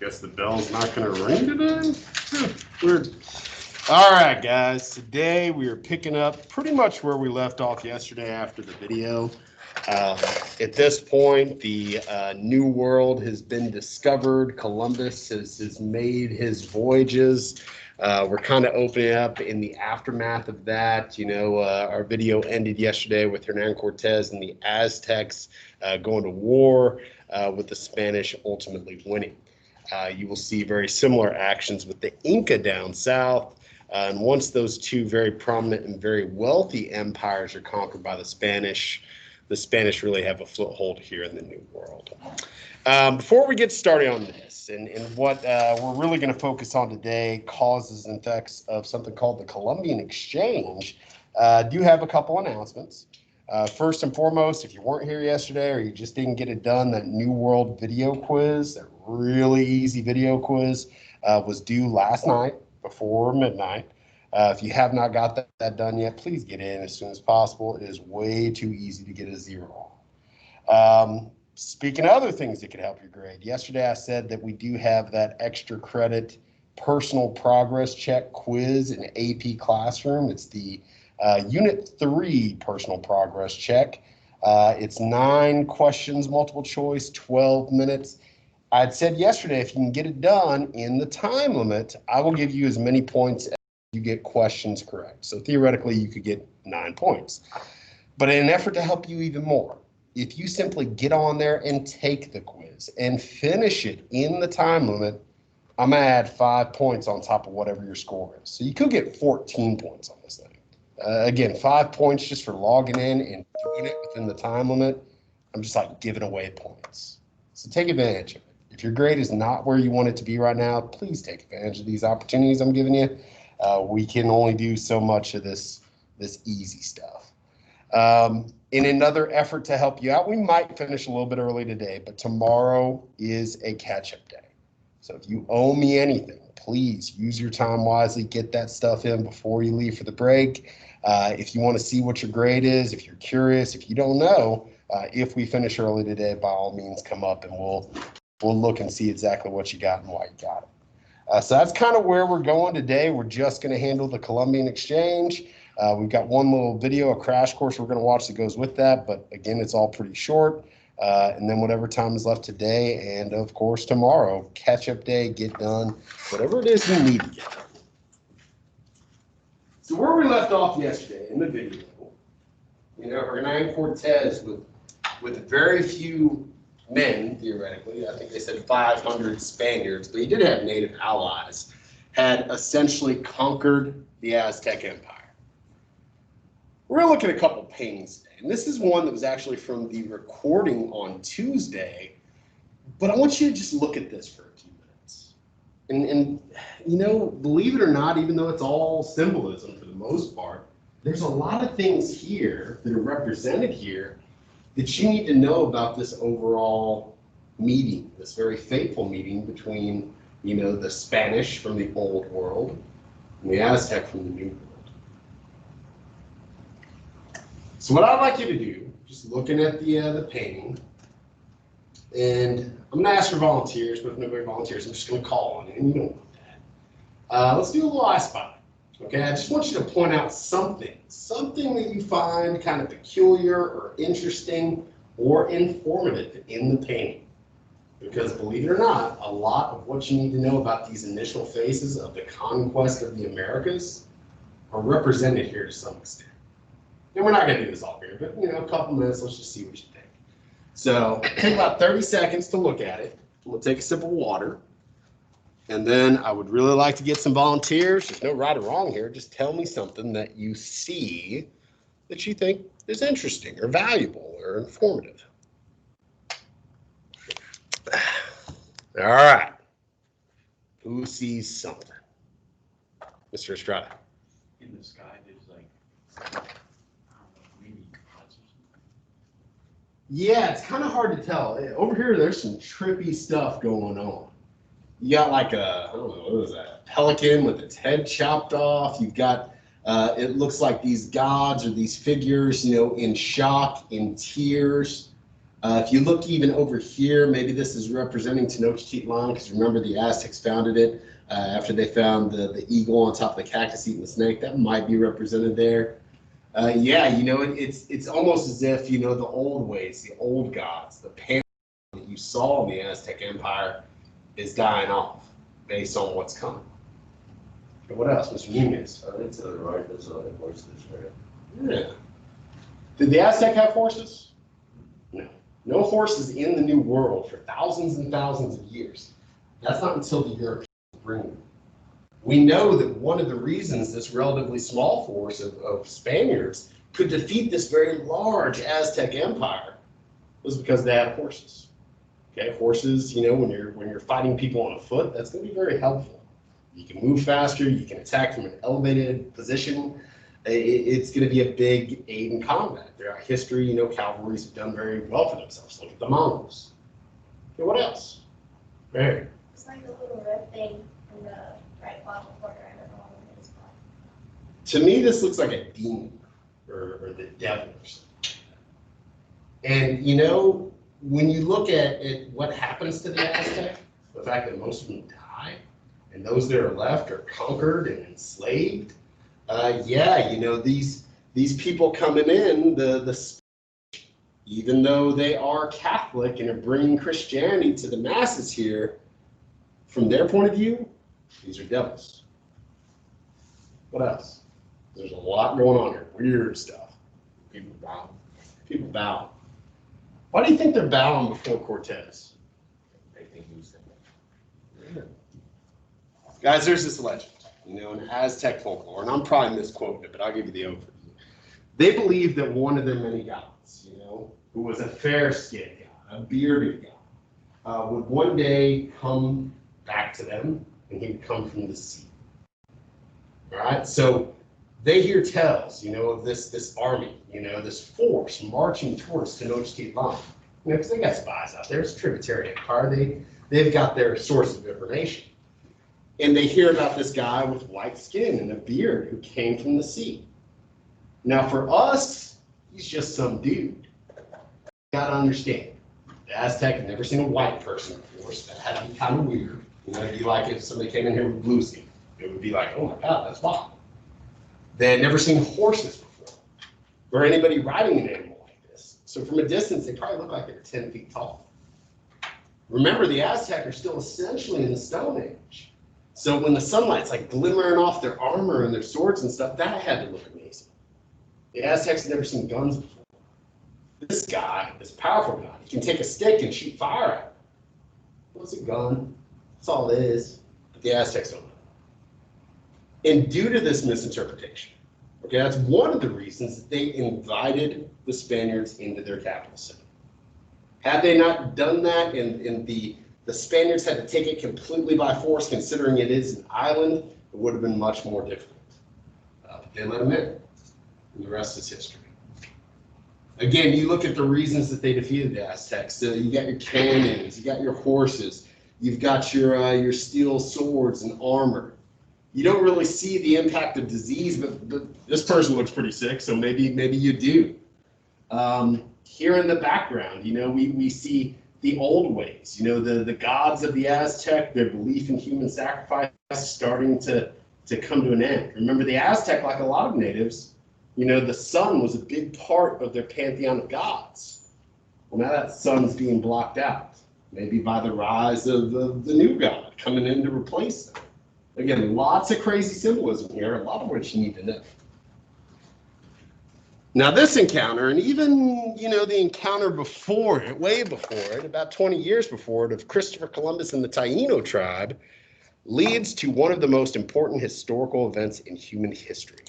Guess the bell's not going to ring today? Weird. All right, guys. Today we are picking up pretty much where we left off yesterday after the video. At this point, the New World has been discovered. Columbus has made his voyages. We're kind of opening up in the aftermath of that. Our video ended yesterday with Hernan Cortez and the Aztecs going to war, with the Spanish ultimately winning. You will see very similar actions with the Inca down south. And once those two very prominent and very wealthy empires are conquered by the Spanish really have a foothold here in the New World. Before we get started on this, and what we're really going to focus on today, causes and effects of something called the Columbian Exchange, do have a couple announcements. First and foremost, if you weren't here yesterday or you just didn't get it done, that New World video quiz, that really easy video quiz, was due last night before midnight. If you have not got that done yet, please get in as soon as possible. It is way too easy to get a 0. Speaking of other things that could help your grade, yesterday I said that we do have that extra credit personal progress check quiz in AP Classroom. It's the Unit 3 personal progress check. It's 9 questions, multiple choice, 12 minutes. I'd said yesterday, if you can get it done in the time limit, I will give you as many points as you get questions correct. So theoretically, you could get 9 points. But in an effort to help you even more, if you simply get on there and take the quiz and finish it in the time limit, I'm going to add 5 points on top of whatever your score is. So you could get 14 points on this thing. Again, 5 points just for logging in and doing it within the time limit. I'm just like giving away points. So take advantage of it. If your grade is not where you want it to be right now, please take advantage of these opportunities I'm giving you. We can only do so much of this easy stuff. In another effort to help you out, we might finish a little bit early today, but tomorrow is a catch-up day. So if you owe me anything, please use your time wisely. Get that stuff in before you leave for the break. If you want to see what your grade is, if you're curious, if you don't know, if we finish early today, by all means, come up and we'll look and see exactly what you got and why you got it. So that's kind of where we're going today. We're just going to handle the Columbian Exchange. We've got one little video, a crash course we're going to watch that goes with that. But again, it's all pretty short. And then whatever time is left today and, of course, tomorrow, catch-up day, get done, whatever it is you need to get done. So where we left off yesterday in the video, Hernan Cortez with very few men, theoretically, I think they said 500 Spaniards, but he did have native allies, had essentially conquered the Aztec Empire. We're going to look at a couple paintings today, and this is one that was actually from the recording on Tuesday, but I want you to just look at this for a few minutes. And believe it or not, even though it's all symbolism for the most part, there's a lot of things here that are represented here that you need to know about this overall meeting, this very fateful meeting between, the Spanish from the Old World and the Aztec from the New World. So what I'd like you to do, just looking at the painting, and I'm going to ask for volunteers, but if nobody volunteers, I'm just going to call on you, and you don't want that. Let's do a little I Spy. Okay, I just want you to point out something that you find kind of peculiar or interesting or informative in the painting. Because believe it or not, a lot of what you need to know about these initial phases of the conquest of the Americas are represented here to some extent. And we're not going to do this all here, but a couple minutes, let's just see what you think. So take about 30 seconds to look at it. We'll take a sip of water. And then I would really like to get some volunteers. There's no right or wrong here. Just tell me something that you see that you think is interesting or valuable or informative. All right. Who sees something? Mr. Estrada. In the sky, there's maybe clouds or something. Yeah, it's kind of hard to tell. Over here, there's some trippy stuff going on. You got like I don't know, what is that? Pelican with its head chopped off. You've got, it looks like these gods or these figures, in shock, in tears. If you look even over here, maybe this is representing Tenochtitlan, because remember the Aztecs founded it after they found the eagle on top of the cactus eating the snake. That might be represented there. Yeah, you know, it's almost as if, you know, the old ways, the old gods, the pantheon that you saw in the Aztec Empire is dying off based on what's coming. But what else, Mr. Nunez? To the right, there's a horses, right? Yeah. Did the Aztec have horses? No. No horses in the New World for thousands and thousands of years. That's not until the Europeans bring them. We know that one of the reasons this relatively small force of Spaniards could defeat this very large Aztec empire was because they had horses. Okay, horses, you know, when you're fighting people on foot, that's going to be very helpful. You can move faster, you can attack from an elevated position. It's going to be a big aid in combat. Throughout history, you know, cavalries have done very well for themselves. Look at the Mongols. Okay, what else? Very. It's like a little red thing in the right bottom corner. I don't know what it is called. To me, this looks like a demon or the devil or something. And, you know, when you look at what happens to the Aztec, the fact that most of them die, and those that are left are conquered and enslaved, yeah, you know, these people coming in, even though they are Catholic and are bringing Christianity to the masses here, from their point of view, these are devils. What else? There's a lot going on here. Weird stuff. People bow. People bow. Why do you think they're bowing before Cortez? They think he was Guys, there's this legend, you know, in Aztec folklore, and I'm probably misquoting it, but I'll give you the overview. They believe that one of their many gods, you know, who was a fair-skinned god, a bearded god, would one day come back to them, and he would come from the sea. All right, so they hear tells, you know, of this army, you know, this force marching towards Tenochtitlan. You know, because they got spies out there. It's a tributary empire. They've got their source of information. And they hear about this guy with white skin and a beard who came from the sea. Now, for us, he's just some dude. You gotta understand, the Aztec had never seen a white person before, so that had to be kind of weird. You know, it'd be like if somebody came in here with blue skin. It would be like, oh my God, that's wild. They had never seen horses before, or anybody riding an animal like this. So from a distance, they probably look like they're 10 feet tall. Remember, the Aztec are still essentially in the Stone Age. So when the sunlight's like glimmering off their armor and their swords and stuff, that had to look amazing. The Aztecs had never seen guns before. This guy, this powerful guy, he can take a stick and shoot fire at it. What's a gun? That's all it is. But the Aztecs don't know. And due to this misinterpretation, okay, that's one of the reasons that they invited the Spaniards into their capital city. Had they not done that, and the Spaniards had to take it completely by force, considering it is an island, it would have been much more difficult. But they let them in, and the rest is history. Again, you look at the reasons that they defeated the Aztecs. So you got your cannons, you got your horses, you've got your steel swords and armor. You don't really see the impact of disease, but this person looks pretty sick, so maybe you do. Here in the background, you know, we see the old ways, you know, the gods of the Aztec, their belief in human sacrifice starting to come to an end. Remember, the Aztec, like a lot of natives, you know, the sun was a big part of their pantheon of gods. Well, now that sun's being blocked out, maybe by the rise of the new god coming in to replace them. Again, lots of crazy symbolism here, a lot of which you need to know. Now this encounter, and even, you know, the encounter before it, way before it, about 20 years before it, of Christopher Columbus and the Taino tribe, leads to one of the most important historical events in human history,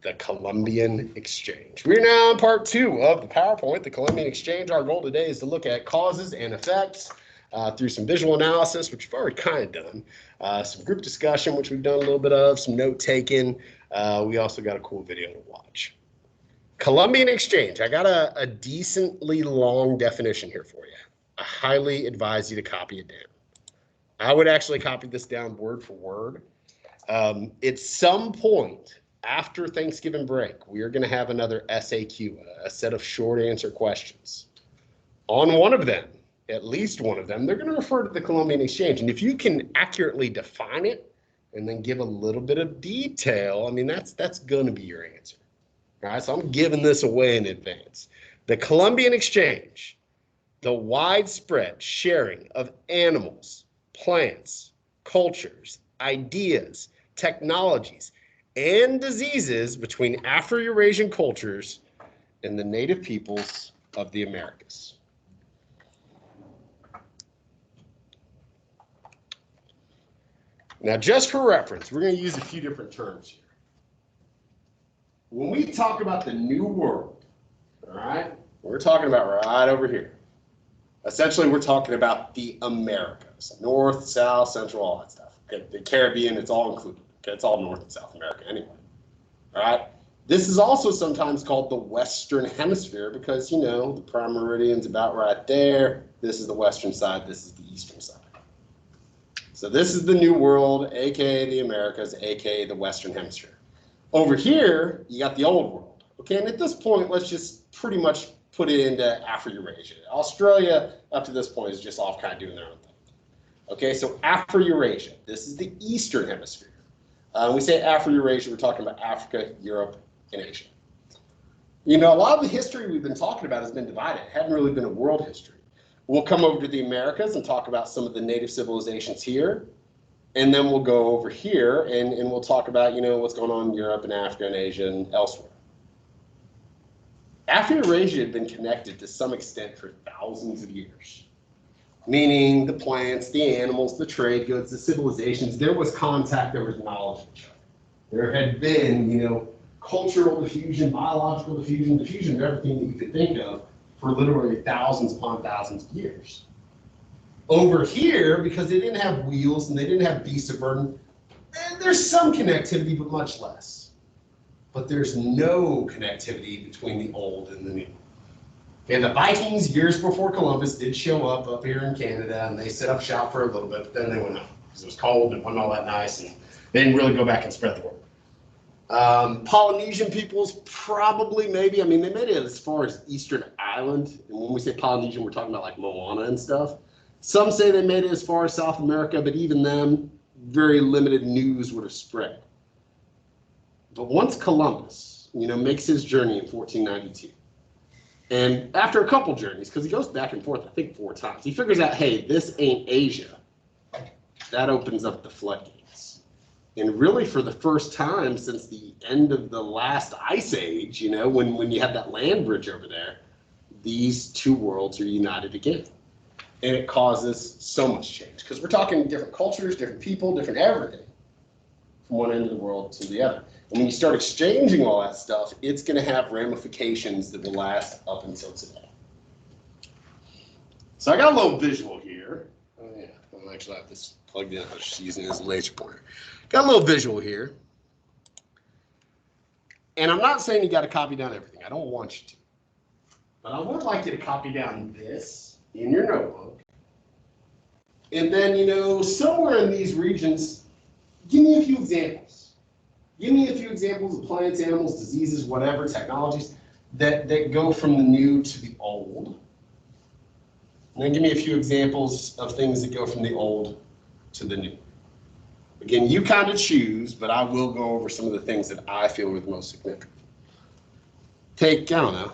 the Columbian Exchange. We're now on part 2 of the PowerPoint, the Columbian Exchange. Our goal today is to look at causes and effects through some visual analysis, which we've already kind of done, some group discussion, which we've done a little bit of, some note taking. We also got a cool video to watch. Columbian Exchange. I got a decently long definition here for you. I highly advise you to copy it down. I would actually copy this down word for word. At some point after Thanksgiving break, we are going to have another SAQ, a set of short answer questions. On one of them, at least one of them, they're going to refer to the Columbian Exchange. And if you can accurately define it and then give a little bit of detail, I mean, that's going to be your answer. All right, so I'm giving this away in advance. The Columbian Exchange, the widespread sharing of animals, plants, cultures, ideas, technologies, and diseases between Afro-Eurasian cultures and the native peoples of the Americas. Now, just for reference, we're going to use a few different terms here. When we talk about the New World, all right, we're talking about right over here. Essentially, we're talking about the Americas, North, South, Central, all that stuff. Okay, the Caribbean, it's all included. Okay, it's all North and South America anyway. All right. This is also sometimes called the Western Hemisphere because, you know, the prime meridian's about right there. This is the western side. This is the eastern side. So this is the New World, aka the Americas, aka the Western Hemisphere. Over here, you got the Old World. Okay, and at this point, let's just pretty much put it into Afro-Eurasia. Australia, up to this point, is just off kind of doing their own thing. Okay, so Afro-Eurasia, this is the Eastern Hemisphere. We say Afro-Eurasia, we're talking about Africa, Europe, and Asia. You know, a lot of the history we've been talking about has been divided. It hadn't really been a world history. We'll come over to the Americas and talk about some of the native civilizations here. And then we'll go over here and we'll talk about, you know, what's going on in Europe and Africa and Asia and elsewhere. Afro-Eurasia had been connected to some extent for thousands of years. Meaning the plants, the animals, the trade goods, the civilizations, there was contact, there was knowledge of each other. There had been, you know, cultural diffusion, biological diffusion, diffusion of everything that you could think of for literally thousands upon thousands of years. Over here, because they didn't have wheels and they didn't have beasts of burden, there's some connectivity, but much less. But there's no connectivity between the old and the new. And the Vikings, years before Columbus, did show up here in Canada, and they set up shop for a little bit, but then they went home because it was cold and it wasn't all that nice, and they didn't really go back and spread the word. Polynesian peoples, probably, maybe. I mean, they made it as far as Eastern Island. And when we say Polynesian, we're talking about like Moana and stuff. Some say they made it as far as South America, but even then, very limited news would have spread. But once Columbus, you know, makes his journey in 1492, and after a couple journeys, because he goes back and forth, I think 4 times, he figures out, hey, this ain't Asia. That opens up the floodgates. And really for the first time since the end of the last ice age, you know, when you have that land bridge over there, these two worlds are united again. And it causes so much change because we're talking different cultures, different people, different everything from one end of the world to the other. And when you start exchanging all that stuff, it's going to have ramifications that will last up until today. So I got a little visual here. Oh yeah, I'll actually have this plugged in. I was just using it as a laser pointer. Got a little visual here. And I'm not saying you got to copy down everything. I don't want you to. But I would like you to copy down this in your notebook. And then, you know, somewhere in these regions, give me a few examples. Give me a few examples of plants, animals, diseases, whatever, technologies that go from the new to the old. And then give me a few examples of things that go from the old to the new. Again, you kind of choose, but I will go over some of the things that I feel are the most significant. Take, I don't know,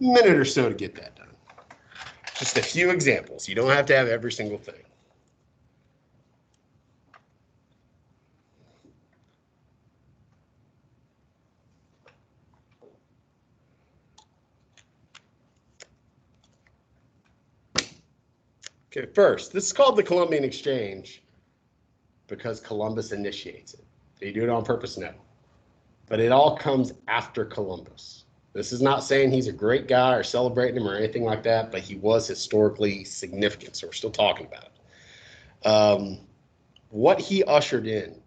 a minute or so to get that done. Just a few examples. You don't have to have every single thing. Okay, first, this is called the Columbian Exchange because Columbus initiates it. Did he do it on purpose? No. But it all comes after Columbus. This is not saying he's a great guy or celebrating him or anything like that, but he was historically significant, so we're still talking about it. What he ushered in,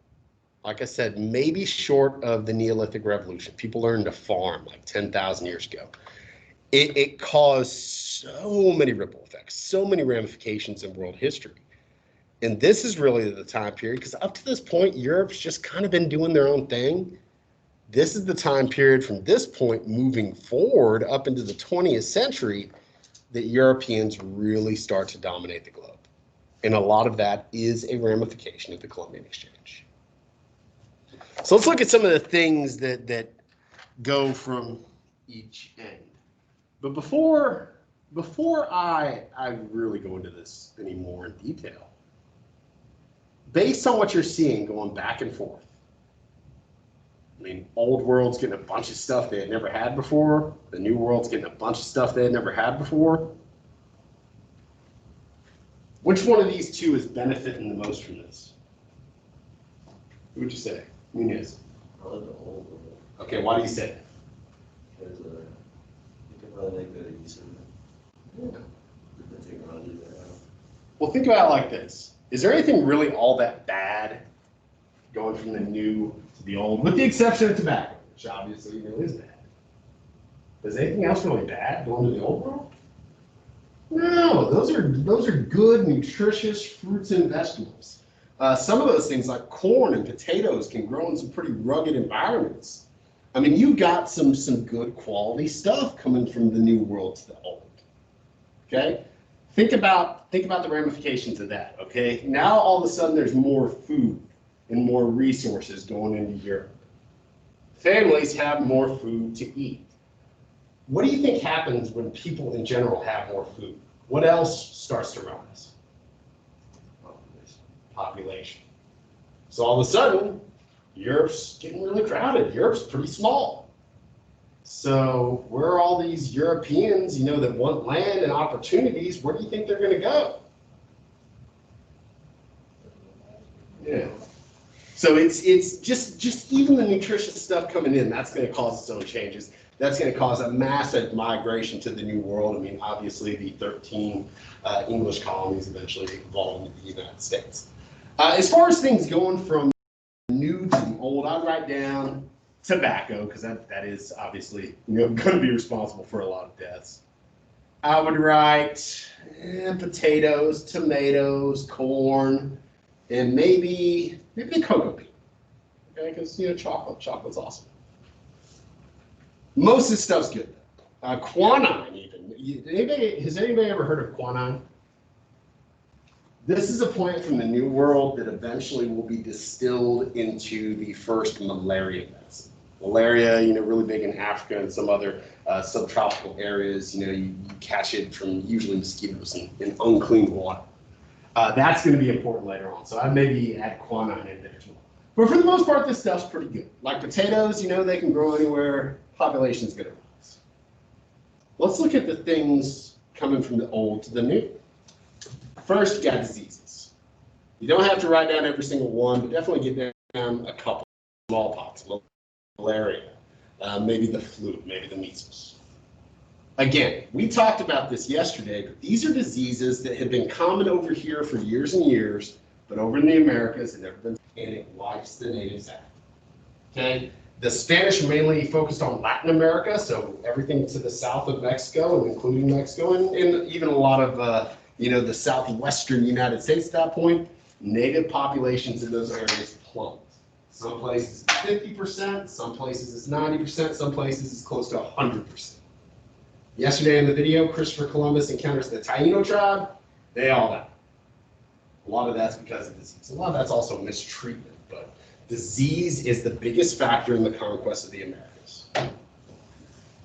like I said, maybe short of the Neolithic Revolution. People learned to farm like 10,000 years ago. It caused so many ripple effects, so many ramifications in world history. And this is really the time period, because up to this point, Europe's just kind of been doing their own thing. This is the time period from this point moving forward up into the 20th century that Europeans really start to dominate the globe. And a lot of that is a ramification of the Columbian Exchange. So let's look at some of the things that go from each end. But before I really go into this any more in detail, based on what you're seeing going back and forth, I mean, old world's getting a bunch of stuff they had never had before. The new world's getting a bunch of stuff they had never had before. Which one of these two is benefiting the most from this? Who would you say? Munoz. Probably the old world. Okay, why do you say that? Because you can probably make better use of it. With the technology they have. Well, think about it like this. Is there anything really all that bad going from the new to the old, with the exception of tobacco, which obviously is bad? Is anything else really bad going to the old world? No, those are good, nutritious fruits and vegetables. Some of those things like corn and potatoes can grow in some pretty rugged environments. I mean, you got some good quality stuff coming from the new world to the old. Okay? Think about the ramifications of that, okay? Now all of a sudden there's more food and more resources going into Europe. Families have more food to eat. What do you think happens when people in general have more food? What else starts to rise? Population. So all of a sudden, Europe's getting really crowded. Europe's pretty small. So where are all these Europeans, that want land and opportunities, where do you think they're going to go? Yeah. So it's just even the nutritious stuff coming in, that's going to cause its own changes. That's going to cause a massive migration to the New World. I mean, obviously the 13 English colonies eventually evolved into the United States. As far as things going from new to the old, I'd write down tobacco, because that is obviously going to be responsible for a lot of deaths. I would write potatoes, tomatoes, corn, and maybe the cocoa bean. Okay, because chocolate's awesome. Most of this stuff's good. Quinine, even. Has anybody ever heard of quinine? This is a plant from the New World that eventually will be distilled into the first malaria medicine. Malaria, really big in Africa and some other subtropical areas. You catch it from usually mosquitoes in unclean water. That's going to be important later on. So I'd maybe add quinine in there as well. But for the most part, this stuff's pretty good. Like potatoes, they can grow anywhere. Population's going to rise. Let's look at the things coming from the old to the new. First, you got diseases. You don't have to write down every single one, but definitely get down a couple. Smallpox, malaria, maybe the flu, maybe the measles. Again, we talked about this yesterday, but these are diseases that have been common over here for years and years, but over in the Americas have never been, and it wipes the natives out. Okay? The Spanish mainly focused on Latin America, so everything to the south of Mexico, and including Mexico, and even a lot of the southwestern United States at that point. Native populations in those areas plummet. Some places 50%, some places it's 90%, some places it's close to 100%. Yesterday in the video, Christopher Columbus encounters the Taino tribe. They all die. A lot of that's because of disease. A lot of that's also mistreatment, but disease is the biggest factor in the conquest of the Americas.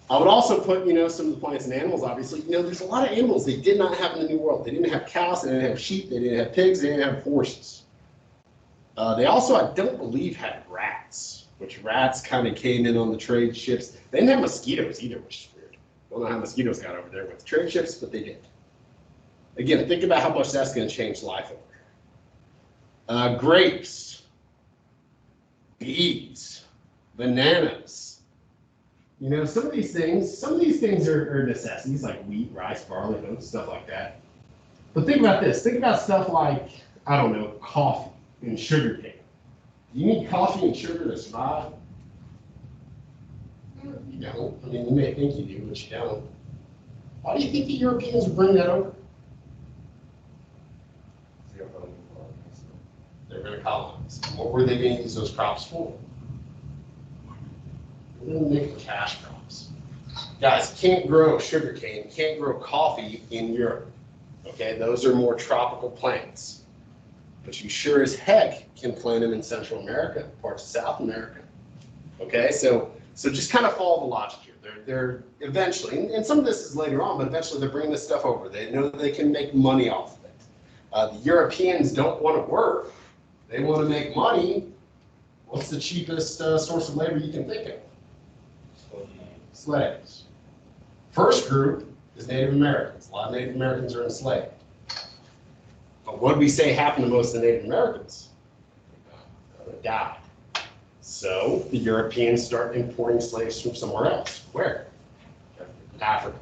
I would also put, some of the plants and animals, obviously. There's a lot of animals they did not have in the New World. They didn't have cows, they didn't have sheep, they didn't have pigs, they didn't have horses. They also, I don't believe, had rats, which rats kind of came in on the trade ships. They didn't have mosquitoes either, which is weird. I don't know how mosquitoes got over there with trade ships, but they did. Again, think about how much that's going to change life over here. Grapes, bees, bananas. Some of these things are necessities like wheat, rice, barley, oats, stuff like that. But think about this. Think about stuff like, coffee and sugar cane. Do you need coffee and sugar to survive? You don't. You may think you do, but you don't. Why do you think the Europeans would bring that over? They're going to colonize. What were they going to use those crops for? They're making cash crops. Guys, can't grow sugarcane, can't grow coffee in Europe. Okay, those are more tropical plants. But you sure as heck can plant them in Central America, parts of South America. Okay, so just kind of follow the logic here. They're eventually, and some of this is later on, but eventually they're bringing this stuff over. They know they can make money off of it. The Europeans don't want to work. They want to make money. What's the cheapest source of labor you can think of? Slaves. First group is Native Americans. A lot of Native Americans are enslaved. But what do we say happened to most of the Native Americans? They died. So the Europeans start importing slaves from somewhere else. Where? Africa.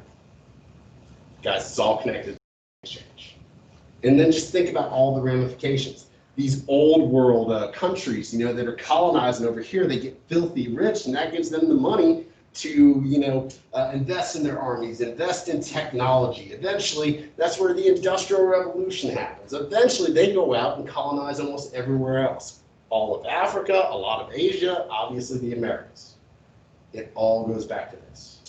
Guys, it's all connected to exchange. And then just think about all the ramifications. These old world countries, that are colonizing over here, they get filthy rich, and that gives them the money to, invest in their armies, invest in technology. Eventually, that's where the Industrial Revolution happens. Eventually, they go out and colonize almost everywhere else. All of Africa, a lot of Asia, obviously the Americas. It all goes back to this.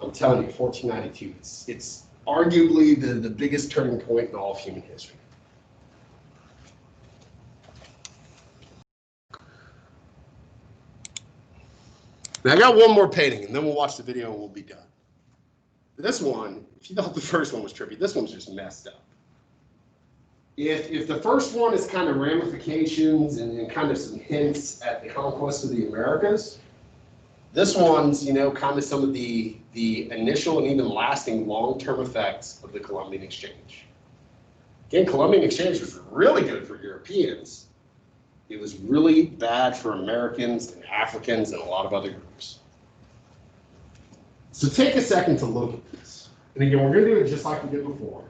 I'm telling you, 1492, it's arguably the biggest turning point in all of human history. Now I got one more painting, and then we'll watch the video and we'll be done. This one, if you thought the first one was trippy, this one's just messed up. If the first one is kind of ramifications and kind of some hints at the conquest of the Americas, this one's, kind of some of the initial and even lasting long-term effects of the Columbian Exchange. Again, Columbian Exchange was really good for Europeans. It was really bad for Americans and Africans and a lot of other groups. So take a second to look at this. And again, we're going to do it just like we did before.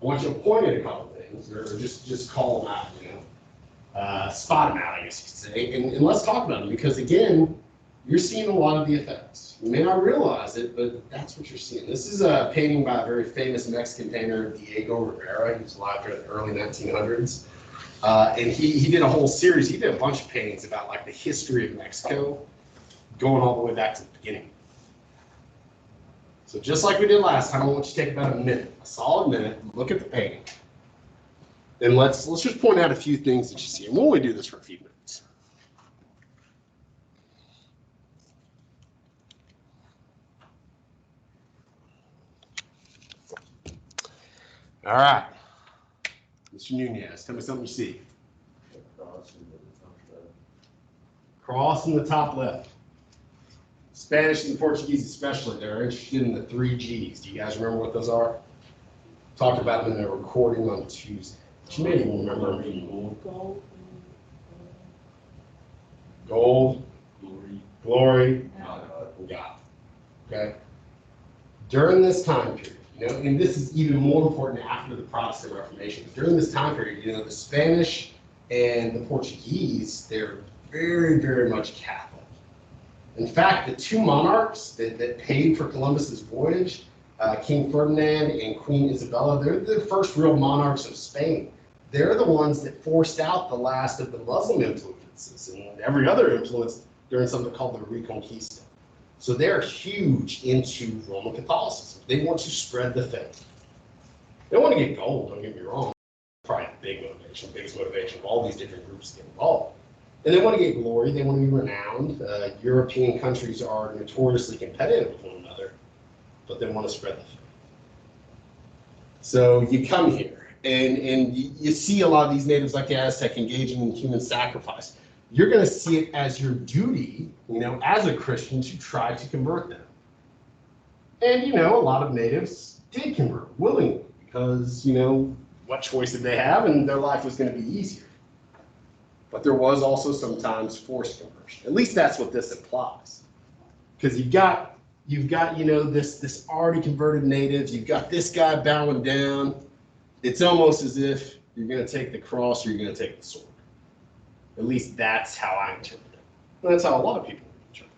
I want you to point at a couple things, or just call them out, spot them out, I guess you could say. And let's talk about them, because again, you're seeing a lot of the effects. You may not realize it, but that's what you're seeing. This is a painting by a very famous Mexican painter, Diego Rivera. He was alive during the early 1900s. And he did a whole series. He did a bunch of paintings about like the history of Mexico, going all the way back to the beginning. So just like we did last time, I want you to take about a minute, a solid minute, look at the painting. And let's just point out a few things that you see. And we'll only do this for a few minutes. All right. Mr. Nunez, tell me something you see. Cross in the top left. Spanish and Portuguese especially, they're interested in the 3 Gs. Do you guys remember what those are? Talked about them in a recording on Tuesday. But you may even remember gold, glory, and God. Okay? During this time period, and this is even more important after the Protestant Reformation. During this time period, the Spanish and the Portuguese, they're very, very much Catholic. In fact, the 2 monarchs that paid for Columbus's voyage, King Ferdinand and Queen Isabella, they're the first real monarchs of Spain. They're the ones that forced out the last of the Muslim influences and every other influence during something called the Reconquista. So they're huge into Roman Catholicism. They want to spread the faith. They want to get gold, don't get me wrong. Probably a big motivation, biggest motivation of all these different groups to get involved. And they want to get glory, they want to be renowned. European countries are notoriously competitive with one another, but they want to spread the faith. So you come here, and you see a lot of these natives like the Aztec engaging in human sacrifice. You're going to see it as your duty, as a Christian, to try to convert them. And, a lot of natives did convert willingly because, what choice did they have? And their life was going to be easier. But there was also sometimes forced conversion. At least that's what this implies. Because you've got this already converted natives. You've got this guy bowing down. It's almost as if you're going to take the cross or you're going to take the sword. At least that's how I interpret it. And that's how a lot of people interpret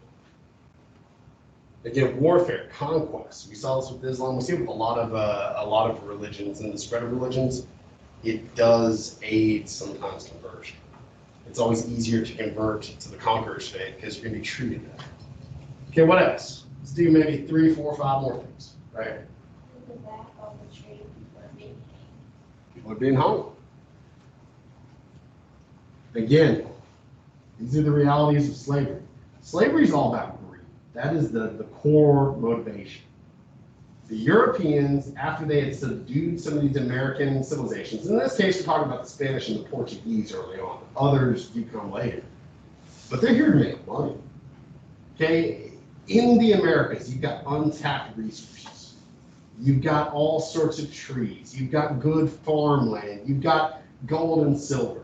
it. Again, warfare, conquest. We saw this with Islam. We see it with a lot of religions and the spread of religions. It does aid sometimes conversion. It's always easier to convert to the conqueror's faith because you're going to be treated better. Okay, what else? Let's do maybe 3, 4, 5 more things, right? In the back of the tree for me. People are being hung. Again, these are the realities of slavery. Slavery is all about greed. That is the core motivation. The Europeans, after they had subdued some of these American civilizations, in this case, we're talking about the Spanish and the Portuguese early on. Others do come later. But they're here to make money. Okay? In the Americas, you've got untapped resources. You've got all sorts of trees. You've got good farmland. You've got gold and silver.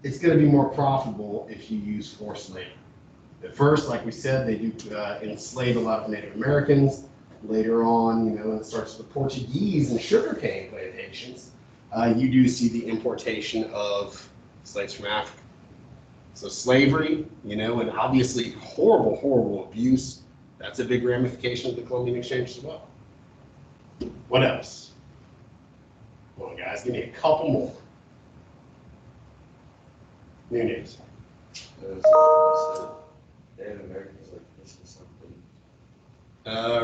It's going to be more profitable if you use forced labor. At first, like we said, they do enslave a lot of Native Americans. Later on, you know, when it starts with the Portuguese and sugarcane plantations, you do see the importation of slaves from Africa. So slavery, you know, and obviously horrible, horrible abuse. That's a big ramification of the Columbian Exchange as well. What else? Come on, guys, give me a couple more. New names. Native Americans like this or something.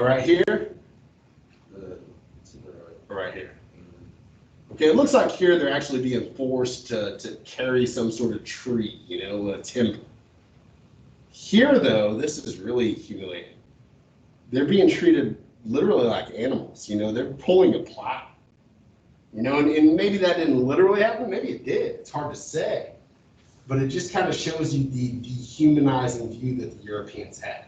Right here, It's in the right. or right here. Okay, it looks like here they're actually being forced to carry some sort of tree, you know, a timber. Here, though, this is really humiliating. They're being treated literally like animals, you know, they're pulling a plow. You know, and maybe that didn't literally happen, maybe it did, it's hard to say. But it just kind of shows you the dehumanizing view that the Europeans had.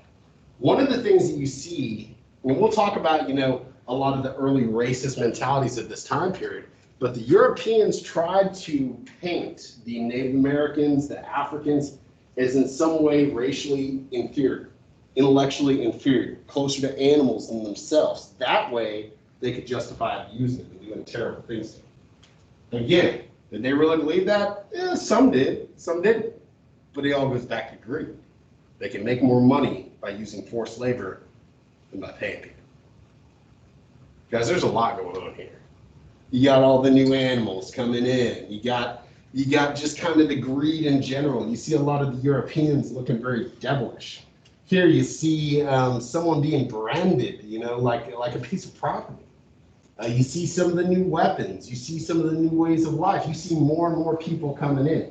One of the things that you see, and we'll talk about, you know, a lot of the early racist mentalities of this time period, but the Europeans tried to paint the Native Americans, the Africans, as in some way racially inferior, intellectually inferior, closer to animals than themselves. That way, they could justify abusing them and doing terrible things to them. Again, did they really believe that? Yeah, some did, some didn't. But it all goes back to greed. They can make more money by using forced labor than by paying people. Guys, there's a lot going on here. You got all the new animals coming in. You got just kind of the greed in general. You see a lot of the Europeans looking very devilish. Here you see someone being branded, you know, like a piece of property. You see some of the new weapons. You see some of the new ways of life. You see more and more people coming in.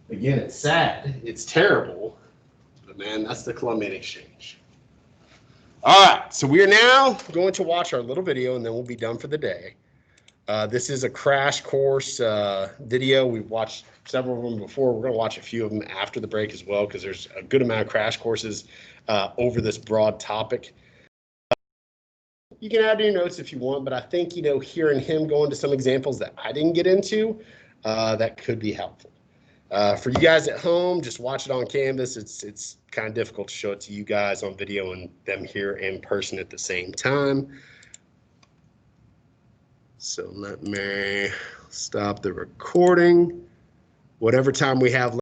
Again, it's sad. It's terrible. But man, that's the Columbian Exchange. All right, so we are now going to watch our little video, and then we'll be done for the day. This is a crash course video. We've watched several of them before. We're going to watch a few of them after the break as well, because there's a good amount of crash courses over this broad topic. You can add to your notes if you want, but I think, you know, hearing him go into some examples that I didn't get into, that could be helpful. For you guys at home, just watch it on Canvas. It's kind of difficult to show it to you guys on video and them here in person at the same time. So let me stop the recording. Whatever time we have left.